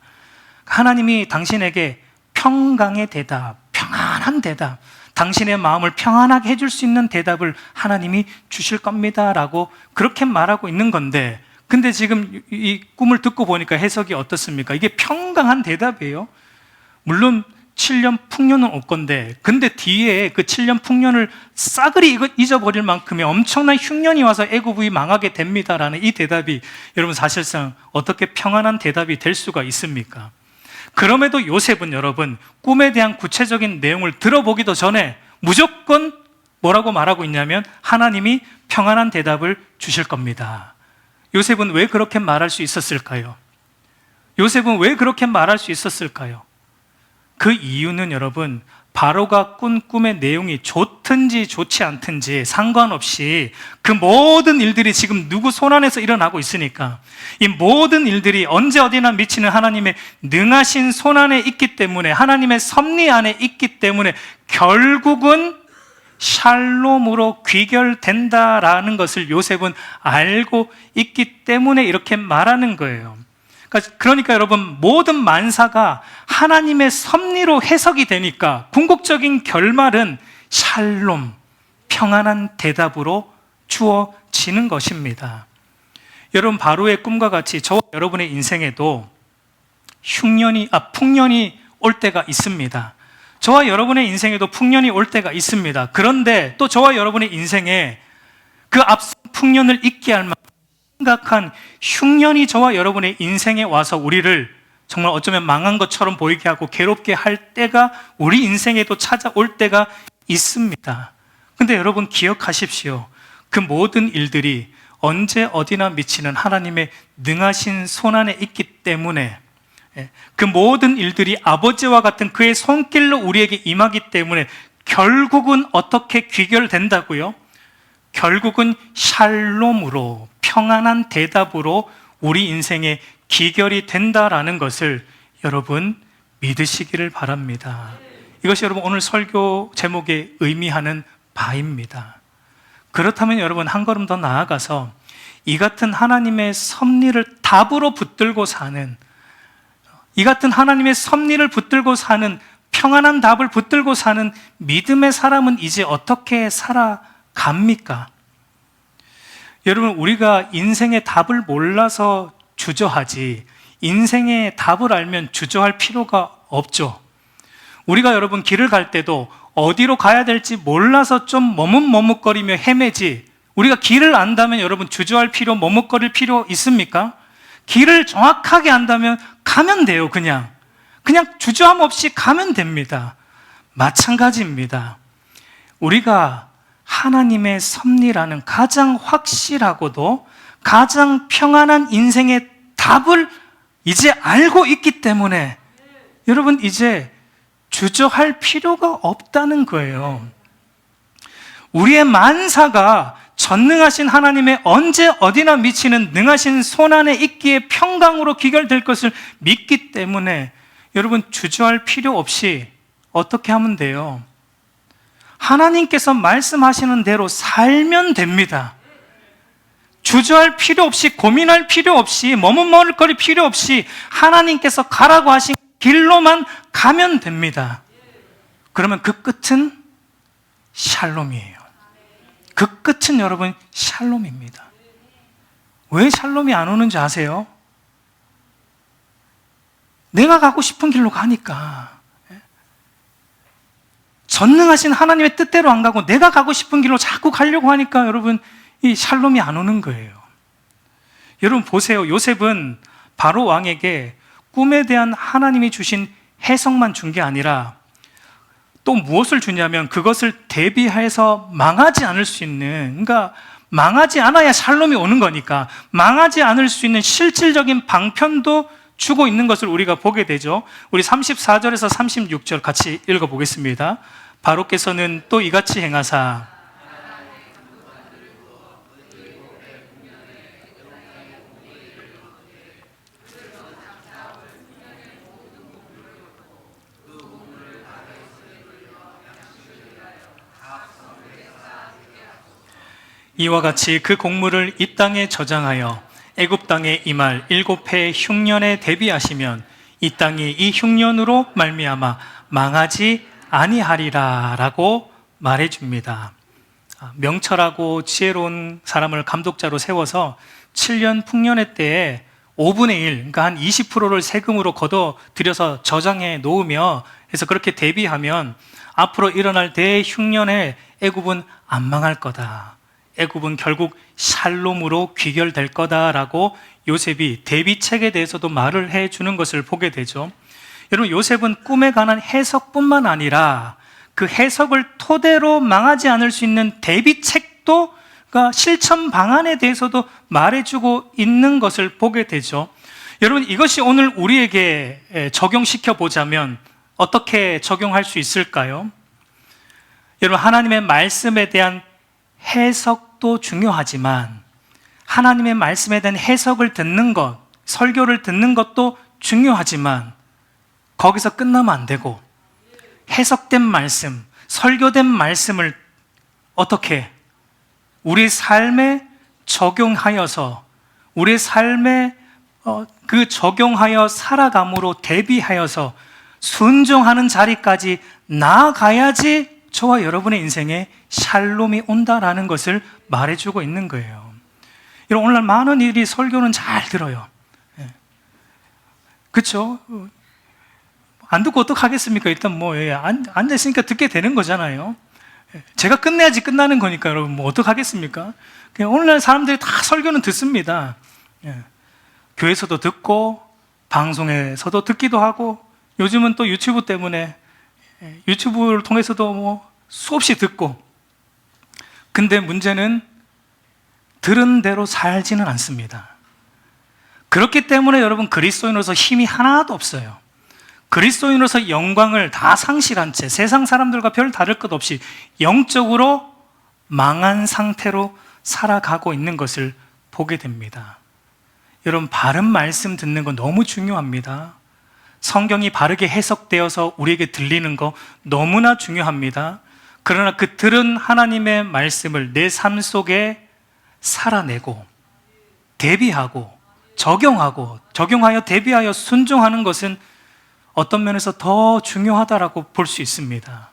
하나님이 당신에게 평강의 대답, 평안한 대답, 당신의 마음을 평안하게 해줄 수 있는 대답을 하나님이 주실 겁니다 라고 그렇게 말하고 있는 건데, 근데 지금 이 꿈을 듣고 보니까 해석이 어떻습니까? 이게 평강한 대답이에요. 물론 7년 풍년은 올 건데, 근데 뒤에 그 7년 풍년을 싸그리 잊어버릴 만큼의 엄청난 흉년이 와서 애굽이 망하게 됩니다라는 이 대답이 여러분 사실상 어떻게 평안한 대답이 될 수가 있습니까? 그럼에도 요셉은 여러분 꿈에 대한 구체적인 내용을 들어보기도 전에 무조건 뭐라고 말하고 있냐면 하나님이 평안한 대답을 주실 겁니다. 요셉은 왜 그렇게 말할 수 있었을까요? 요셉은 왜 그렇게 말할 수 있었을까요? 그 이유는 여러분 바로가 꾼 꿈의 내용이 좋든지 좋지 않든지 상관없이 그 모든 일들이 지금 누구 손안에서 일어나고 있으니까 이 모든 일들이 언제 어디나 미치는 하나님의 능하신 손안에 있기 때문에, 하나님의 섭리 안에 있기 때문에 결국은 샬롬으로 귀결된다라는 것을 요셉은 알고 있기 때문에 이렇게 말하는 거예요. 그러니까 여러분, 모든 만사가 하나님의 섭리로 해석이 되니까 궁극적인 결말은 샬롬, 평안한 대답으로 주어지는 것입니다. 여러분, 바로의 꿈과 같이 저와 여러분의 인생에도 풍년이 올 때가 있습니다. 저와 여러분의 인생에도 풍년이 올 때가 있습니다. 그런데 또 저와 여러분의 인생에 그 앞선 풍년을 잊게 할 만큼 심각한 흉년이 저와 여러분의 인생에 와서 우리를 정말 어쩌면 망한 것처럼 보이게 하고 괴롭게 할 때가 우리 인생에도 찾아올 때가 있습니다. 근데 여러분 기억하십시오. 그 모든 일들이 언제 어디나 미치는 하나님의 능하신 손안에 있기 때문에, 그 모든 일들이 아버지와 같은 그의 손길로 우리에게 임하기 때문에 결국은 어떻게 귀결된다고요? 결국은 샬롬으로, 평안한 대답으로 우리 인생에 귀결이 된다라는 것을 여러분 믿으시기를 바랍니다. 이것이 여러분 오늘 설교 제목에 의미하는 바입니다. 그렇다면 여러분 한 걸음 더 나아가서 이 같은 하나님의 섭리를 답으로 붙들고 사는, 이 같은 하나님의 섭리를 붙들고 사는, 평안한 답을 붙들고 사는 믿음의 사람은 이제 어떻게 살아갑니까? 여러분, 우리가 인생의 답을 몰라서 주저하지 인생의 답을 알면 주저할 필요가 없죠. 우리가 여러분 길을 갈 때도 어디로 가야 될지 몰라서 좀 머뭇머뭇거리며 헤매지, 우리가 길을 안다면 여러분 주저할 필요, 머뭇거릴 필요 있습니까? 길을 정확하게 안다면 가면 돼요. 그냥 주저함 없이 가면 됩니다. 마찬가지입니다. 우리가 하나님의 섭리라는 가장 확실하고도 가장 평안한 인생의 답을 이제 알고 있기 때문에 여러분 이제 주저할 필요가 없다는 거예요. 우리의 만사가 전능하신 하나님의 언제 어디나 미치는 능하신 손안에 있기에 평강으로 귀결될 것을 믿기 때문에 여러분 주저할 필요 없이 어떻게 하면 돼요? 하나님께서 말씀하시는 대로 살면 됩니다. 주저할 필요 없이, 고민할 필요 없이, 머뭇머뭇거릴 필요 없이 하나님께서 가라고 하신 길로만 가면 됩니다. 그러면 그 끝은 샬롬이에요. 그 끝은 여러분 샬롬입니다. 왜 샬롬이 안 오는지 아세요? 내가 가고 싶은 길로 가니까. 전능하신 하나님의 뜻대로 안 가고 내가 가고 싶은 길로 자꾸 가려고 하니까 여러분 이 샬롬이 안 오는 거예요. 여러분 보세요. 요셉은 바로 왕에게 꿈에 대한 하나님이 주신 해석만 준 게 아니라 또 무엇을 주냐면 그것을 대비해서 망하지 않을 수 있는, 그러니까 망하지 않아야 샬롬이 오는 거니까 망하지 않을 수 있는 실질적인 방편도 주고 있는 것을 우리가 보게 되죠. 우리 34절에서 36절 같이 읽어보겠습니다. 바로께서는 또 이같이 행하사 이와 같이 그 곡물을 이 땅에 저장하여 애굽 땅에 임할 7해 흉년에 대비하시면 이 땅이 이 흉년으로 말미암아 망하지 아니하리라 라고 말해줍니다. 명철하고 지혜로운 사람을 감독자로 세워서 7년 풍년의 때에 5분의 1, 그러니까 한 20%를 세금으로 걷어들여서 저장해 놓으며 해서 그렇게 대비하면 앞으로 일어날 대흉년에 애굽은 안 망할 거다. 애굽은 결국 샬롬으로 귀결될 거다라고 요셉이 대비책에 대해서도 말을 해주는 것을 보게 되죠. 여러분, 요셉은 꿈에 관한 해석뿐만 아니라 그 해석을 토대로 망하지 않을 수 있는 대비책도, 그러니까 실천 방안에 대해서도 말해주고 있는 것을 보게 되죠. 여러분, 이것이 오늘 우리에게 적용시켜 보자면 어떻게 적용할 수 있을까요? 여러분, 하나님의 말씀에 대한 해석도 중요하지만 하나님의 말씀에 대한 해석을 듣는 것, 설교를 듣는 것도 중요하지만 거기서 끝나면 안 되고 해석된 말씀, 설교된 말씀을 어떻게 우리 삶에 적용하여서 우리 삶에 그 적용하여 살아감으로 대비하여서 순종하는 자리까지 나아가야지 저와 여러분의 인생에 샬롬이 온다라는 것을 말해주고 있는 거예요. 여러분, 오늘날 많은 이들이 설교는 잘 들어요. 그렇죠? 안 듣고 어떡하겠습니까? 일단 앉아있으니까 듣게 되는 거잖아요. 제가 끝내야지 끝나는 거니까 여러분 어떡하겠습니까? 그냥 오늘날 사람들이 다 설교는 듣습니다. 교회에서도 듣고 방송에서도 듣기도 하고 요즘은 또 유튜브 때문에 유튜브를 통해서도 수없이 듣고, 근데 문제는 들은 대로 살지는 않습니다. 그렇기 때문에 여러분 그리스도인으로서 힘이 하나도 없어요. 그리스도인으로서 영광을 다 상실한 채 세상 사람들과 별 다를 것 없이 영적으로 망한 상태로 살아가고 있는 것을 보게 됩니다. 여러분, 바른 말씀 듣는 건 너무 중요합니다. 성경이 바르게 해석되어서 우리에게 들리는 거 너무나 중요합니다. 그러나 그 들은 하나님의 말씀을 내 삶 속에 살아내고 대비하고 적용하여 대비하여 순종하는 것은 어떤 면에서 더 중요하다라고 볼 수 있습니다.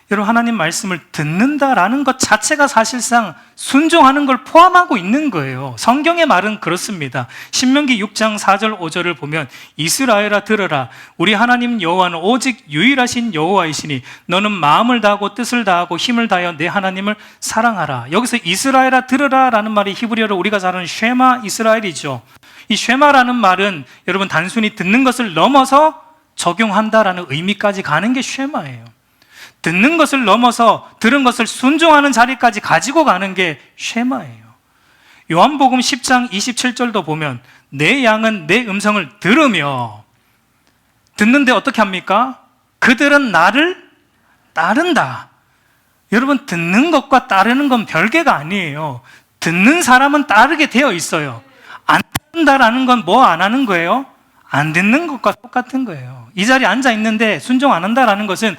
여러분, 하나님 말씀을 듣는다라는 것 자체가 사실상 순종하는 걸 포함하고 있는 거예요. 성경의 말은 그렇습니다. 신명기 6장 4절 5절을 보면 이스라엘아 들으라, 우리 하나님 여호와는 오직 유일하신 여호와이시니 너는 마음을 다하고 뜻을 다하고 힘을 다하여 내 하나님을 사랑하라. 여기서 이스라엘아 들으라 라는 말이 히브리어로 우리가 잘 아는 쉐마 이스라엘이죠. 이 쉐마라는 말은 여러분 단순히 듣는 것을 넘어서 적용한다라는 의미까지 가는 게 쉐마예요. 듣는 것을 넘어서 들은 것을 순종하는 자리까지 가지고 가는 게 쉐마예요. 요한복음 10장 27절도 보면 내 양은 내 음성을 들으며, 듣는데 어떻게 합니까? 그들은 나를 따른다. 여러분, 듣는 것과 따르는 건 별개가 아니에요. 듣는 사람은 따르게 되어 있어요. 안 듣는다라는 건 뭐 안 하는 거예요? 안 듣는 것과 똑같은 거예요. 이 자리에 앉아 있는데 순종 안 한다라는 것은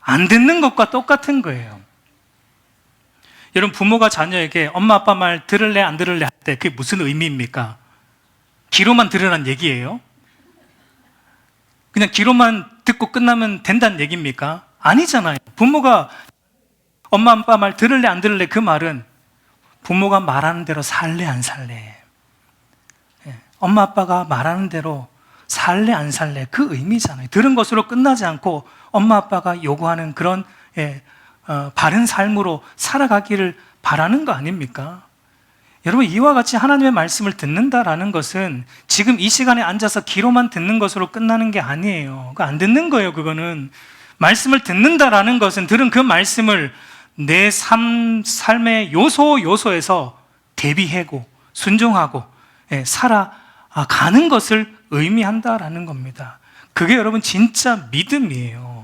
안 듣는 것과 똑같은 거예요. 여러분, 부모가 자녀에게 엄마 아빠 말 들을래 안 들을래 할 때 그게 무슨 의미입니까? 귀로만 들으란 얘기예요? 그냥 귀로만 듣고 끝나면 된다는 얘기입니까? 아니잖아요. 부모가 엄마 아빠 말 들을래 안 들을래 그 말은 부모가 말하는 대로 살래 안 살래, 엄마 아빠가 말하는 대로 살래 안 살래 그 의미잖아요. 들은 것으로 끝나지 않고 엄마 아빠가 요구하는 그런 바른 삶으로 살아가기를 바라는 거 아닙니까? 여러분, 이와 같이 하나님의 말씀을 듣는다라는 것은 지금 이 시간에 앉아서 귀로만 듣는 것으로 끝나는 게 아니에요. 그거 안 듣는 거예요. 그거는 말씀을 듣는다라는 것은 들은 그 말씀을 내 삶의 요소에서 대비하고 순종하고 살아가는 것을 의미한다라는 겁니다. 그게 여러분 진짜 믿음이에요.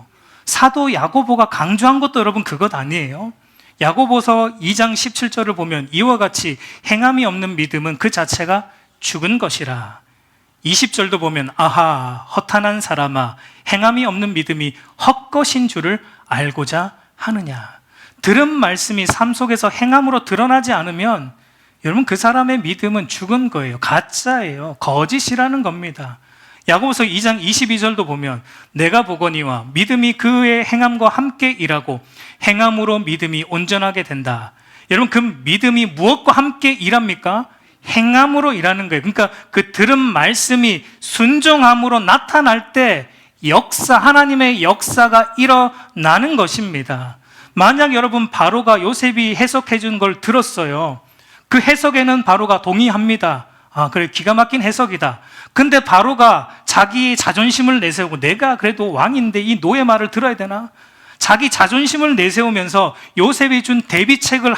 사도 야고보가 강조한 것도 여러분 그것 아니에요? 야고보서 2장 17절을 보면 이와 같이 행함이 없는 믿음은 그 자체가 죽은 것이라. 20절도 보면 아하 허탄한 사람아 행함이 없는 믿음이 헛것인 줄을 알고자 하느냐. 들은 말씀이 삶 속에서 행함으로 드러나지 않으면 여러분 그 사람의 믿음은 죽은 거예요. 가짜예요. 거짓이라는 겁니다. 야고보서 2장 22절도 보면 내가 보거니와 믿음이 그의 행함과 함께 일하고 행함으로 믿음이 온전하게 된다. 여러분, 그 믿음이 무엇과 함께 일합니까? 행함으로 일하는 거예요. 그러니까 그 들은 말씀이 순종함으로 나타날 때 하나님의 역사가 일어나는 것입니다. 만약 여러분 바로가 요셉이 해석해 준 걸 들었어요. 그 해석에는 바로가 동의합니다. 그래, 기가 막힌 해석이다. 근데 바로가 자기 자존심을 내세우고 내가 그래도 왕인데 이 노예 말을 들어야 되나? 자기 자존심을 내세우면서 요셉이 준 대비책을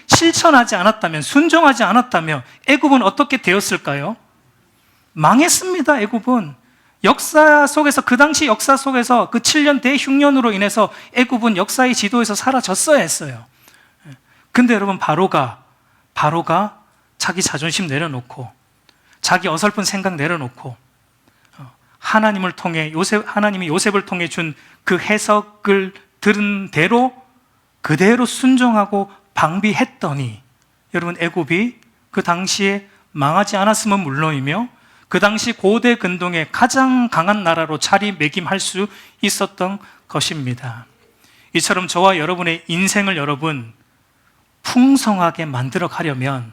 실천하지 않았다면, 순종하지 않았다면 애굽은 어떻게 되었을까요? 망했습니다. 애굽은. 역사 속에서, 그 당시 역사 속에서 그 7년 대흉년으로 인해서 애굽은 역사의 지도에서 사라졌어야 했어요. 근데 여러분, 바로가 자기 자존심 내려놓고, 자기 어설픈 생각 내려놓고, 하나님을 통해 하나님이 요셉을 통해 준 그 해석을 들은 대로 그대로 순종하고 방비했더니, 여러분, 애굽이 그 당시에 망하지 않았으면 물론이며 그 당시 고대 근동의 가장 강한 나라로 자리매김할 수 있었던 것입니다. 이처럼 저와 여러분의 인생을 여러분 풍성하게 만들어 가려면,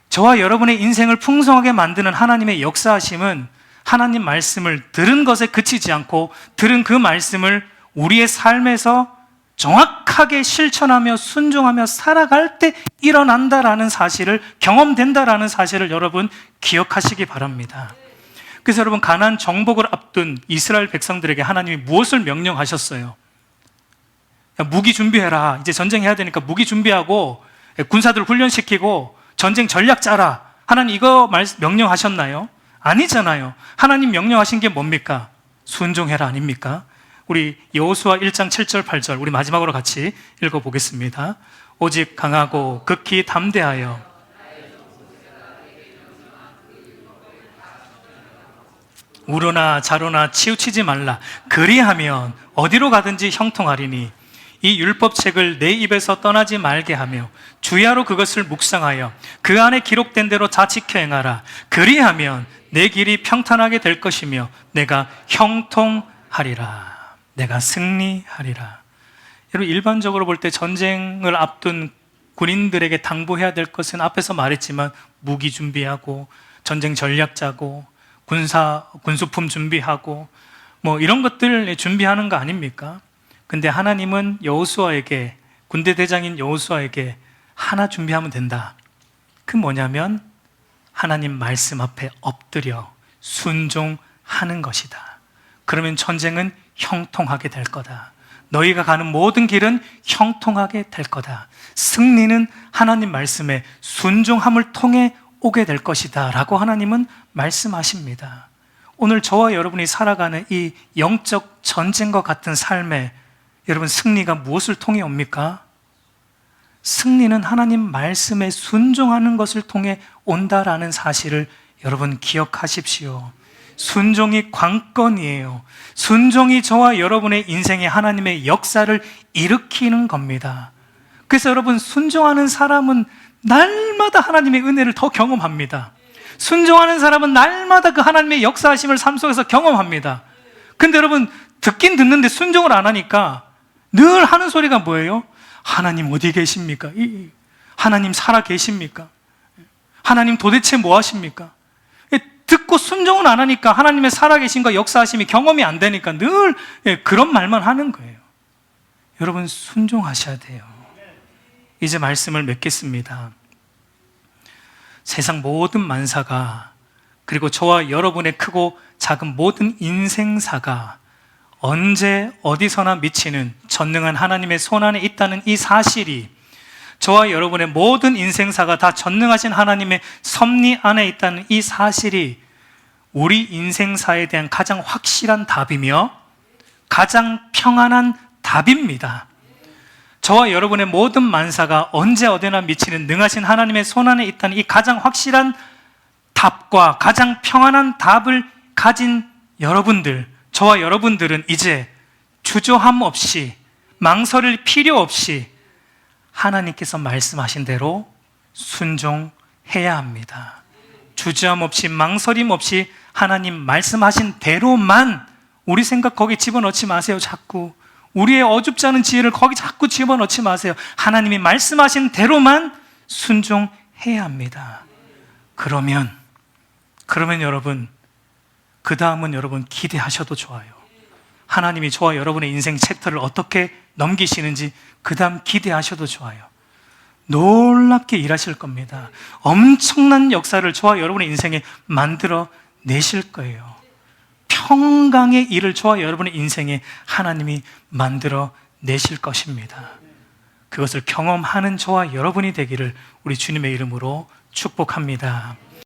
저와 여러분의 인생을 풍성하게 만드는 하나님의 역사하심은 하나님 말씀을 들은 것에 그치지 않고 들은 그 말씀을 우리의 삶에서 정확하게 실천하며 순종하며 살아갈 때 일어난다라는 사실을, 경험된다라는 사실을 여러분 기억하시기 바랍니다. 그래서 여러분, 가나안 정복을 앞둔 이스라엘 백성들에게 하나님이 무엇을 명령하셨어요? 야, 무기 준비해라. 이제 전쟁해야 되니까 무기 준비하고 군사들 훈련시키고 전쟁 전략 짜라. 하나님 이거 명령하셨나요? 아니잖아요. 하나님 명령하신 게 뭡니까? 순종해라 아닙니까? 우리 여호수아 1장 7절 8절 우리 마지막으로 같이 읽어보겠습니다. 오직 강하고 극히 담대하여 우로나 자로나 치우치지 말라. 그리하면 어디로 가든지 형통하리니 이 율법책을 내 입에서 떠나지 말게 하며 주야로 그것을 묵상하여 그 안에 기록된 대로 다 지켜 행하라. 그리하면 내 길이 평탄하게 될 것이며 내가 형통하리라. 내가 승리하리라. 여러분, 일반적으로 볼 때 전쟁을 앞둔 군인들에게 당부해야 될 것은 앞에서 말했지만 무기 준비하고 전쟁 전략 짜고 군수품 준비하고 뭐 이런 것들 준비하는 거 아닙니까? 근데 하나님은 여호수아에게, 군대 대장인 여호수아에게 하나 준비하면 된다. 그 뭐냐면 하나님 말씀 앞에 엎드려 순종하는 것이다. 그러면 전쟁은 형통하게 될 거다. 너희가 가는 모든 길은 형통하게 될 거다. 승리는 하나님 말씀에 순종함을 통해 오게 될 것이다 라고 하나님은 말씀하십니다. 오늘 저와 여러분이 살아가는 이 영적 전쟁과 같은 삶에 여러분, 승리가 무엇을 통해 옵니까? 승리는 하나님 말씀에 순종하는 것을 통해 온다라는 사실을 여러분 기억하십시오. 순종이 관건이에요. 순종이 저와 여러분의 인생에 하나님의 역사를 일으키는 겁니다. 그래서 여러분, 순종하는 사람은 날마다 하나님의 은혜를 더 경험합니다. 순종하는 사람은 날마다 그 하나님의 역사하심을 삶 속에서 경험합니다. 근데 여러분, 듣긴 듣는데 순종을 안 하니까 늘 하는 소리가 뭐예요? 하나님 어디 계십니까? 하나님 살아 계십니까? 하나님 도대체 뭐 하십니까? 듣고 순종을 안 하니까 하나님의 살아계심과 역사하심이 경험이 안 되니까 늘 그런 말만 하는 거예요. 여러분, 순종하셔야 돼요. 이제 말씀을 맺겠습니다. 세상 모든 만사가, 그리고 저와 여러분의 크고 작은 모든 인생사가 언제 어디서나 미치는 전능한 하나님의 손안에 있다는 이 사실이, 저와 여러분의 모든 인생사가 다 전능하신 하나님의 섭리 안에 있다는 이 사실이 우리 인생사에 대한 가장 확실한 답이며 가장 평안한 답입니다. 저와 여러분의 모든 만사가 언제 어디나 미치는 능하신 하나님의 손안에 있다는 이 가장 확실한 답과 가장 평안한 답을 가진 여러분들, 저와 여러분들은 이제 주저함 없이, 망설일 필요 없이 하나님께서 말씀하신 대로 순종해야 합니다. 주저함 없이, 망설임 없이 하나님 말씀하신 대로만, 우리 생각 거기 집어넣지 마세요. 자꾸 우리의 어줍지 않은 지혜를 거기 자꾸 집어넣지 마세요. 하나님이 말씀하신 대로만 순종해야 합니다. 그러면 여러분, 그 다음은 여러분 기대하셔도 좋아요. 하나님이 저와 여러분의 인생 챕터를 어떻게 넘기시는지 그 다음 기대하셔도 좋아요. 놀랍게 일하실 겁니다. 엄청난 역사를 저와 여러분의 인생에 만들어 내실 거예요. 평강의 일을 저와 여러분의 인생에 하나님이 만들어 내실 것입니다. 그것을 경험하는 저와 여러분이 되기를 우리 주님의 이름으로 축복합니다.